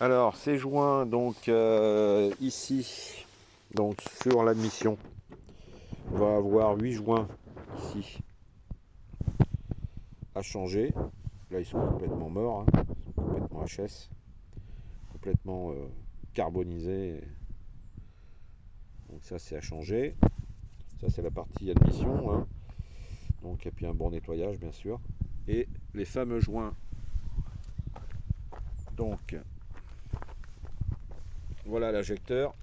Alors, ces joints, donc ici, donc sur l'admission, on va avoir 8 joints ici à changer. Là, ils sont complètement morts, hein. Ils sont complètement HS, complètement carbonisés. Donc ça, c'est à changer. Ça, c'est la partie admission, hein. Donc, et puis un bon nettoyage, bien sûr. Et les fameux joints. Donc, voilà l'injecteur.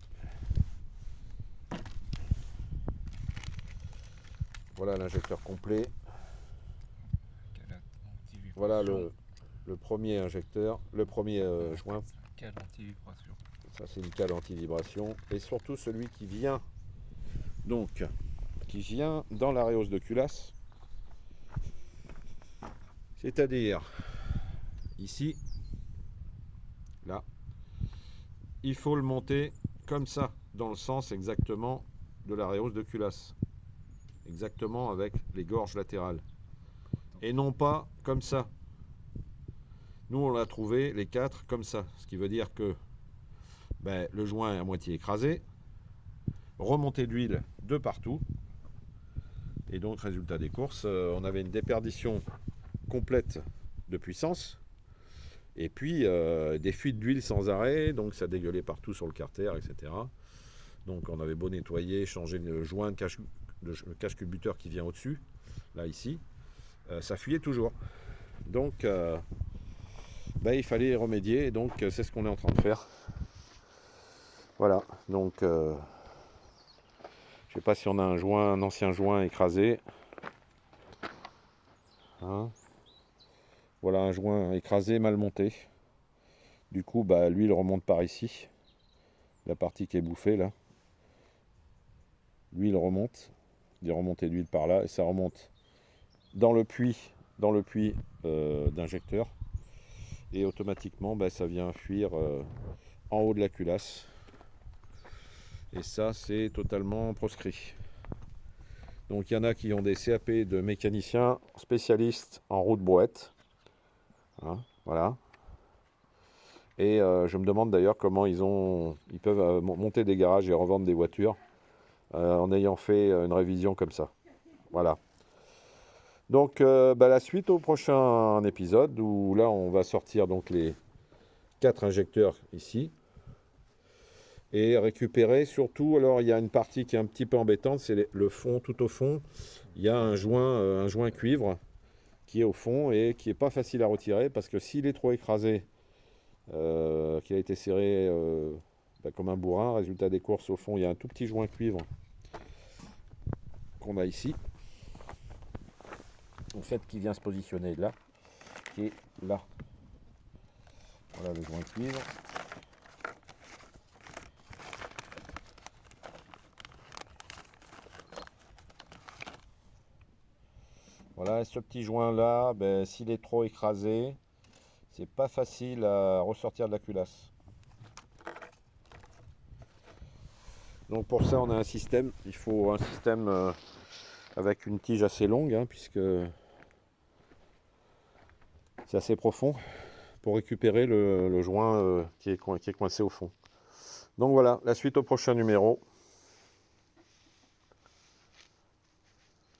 Voilà l'injecteur complet. Voilà le premier injecteur, le premier joint. Cale anti-vibration. Ça, c'est une cale anti-vibration. Et surtout celui qui vient, donc, qui vient dans la réhausse de culasse. C'est-à-dire, ici, là, il faut le monter comme ça, dans le sens exactement de la réhausse de culasse. Exactement avec les gorges latérales. Et non pas comme ça. Nous, on l'a trouvé, les 4, comme ça. Ce qui veut dire que le joint est à moitié écrasé, remontée d'huile de partout. Et donc, résultat des courses, on avait une déperdition complète de puissance. Et puis, des fuites d'huile sans arrêt. Donc, ça dégueulait partout sur le carter, etc. Donc, on avait beau nettoyer, changer le joint de cache-culbuteur qui vient au-dessus, là, ici. Ça fuyait toujours. Donc, il fallait remédier. Et donc, c'est ce qu'on est en train de faire. Voilà. Donc, je ne sais pas si on a un ancien joint écrasé. Hein, voilà un joint écrasé, mal monté. Du coup, l'huile remonte par ici. La partie qui est bouffée, là. L'huile remonte. Des remontées d'huile par là. Et ça remonte dans le puits d'injecteur. Et automatiquement, ça vient fuir en haut de la culasse. Et ça, c'est totalement proscrit. Donc, il y en a qui ont des CAP de mécaniciens spécialistes en roue de brouette. Hein, voilà. Et je me demande d'ailleurs comment ils peuvent monter des garages et revendre des voitures en ayant fait une révision comme ça. Voilà. Donc la suite au prochain épisode où là on va sortir donc les 4 injecteurs ici et récupérer surtout, alors il y a une partie qui est un petit peu embêtante, c'est le fond, tout au fond, il y a un joint cuivre qui est au fond et qui n'est pas facile à retirer parce que s'il est trop écrasé, qui a été serré comme un bourrin. Résultat des courses, au fond, il y a un tout petit joint cuivre qu'on a ici, en fait, qui vient se positionner là, qui est là. Voilà le joint cuivre. Voilà, ce petit joint là, s'il est trop écrasé, c'est pas facile à ressortir de la culasse. Donc pour ça, on a un système. Il faut un système avec une tige assez longue, hein, puisque c'est assez profond, pour récupérer le joint qui est coincé au fond. Donc voilà, la suite au prochain numéro.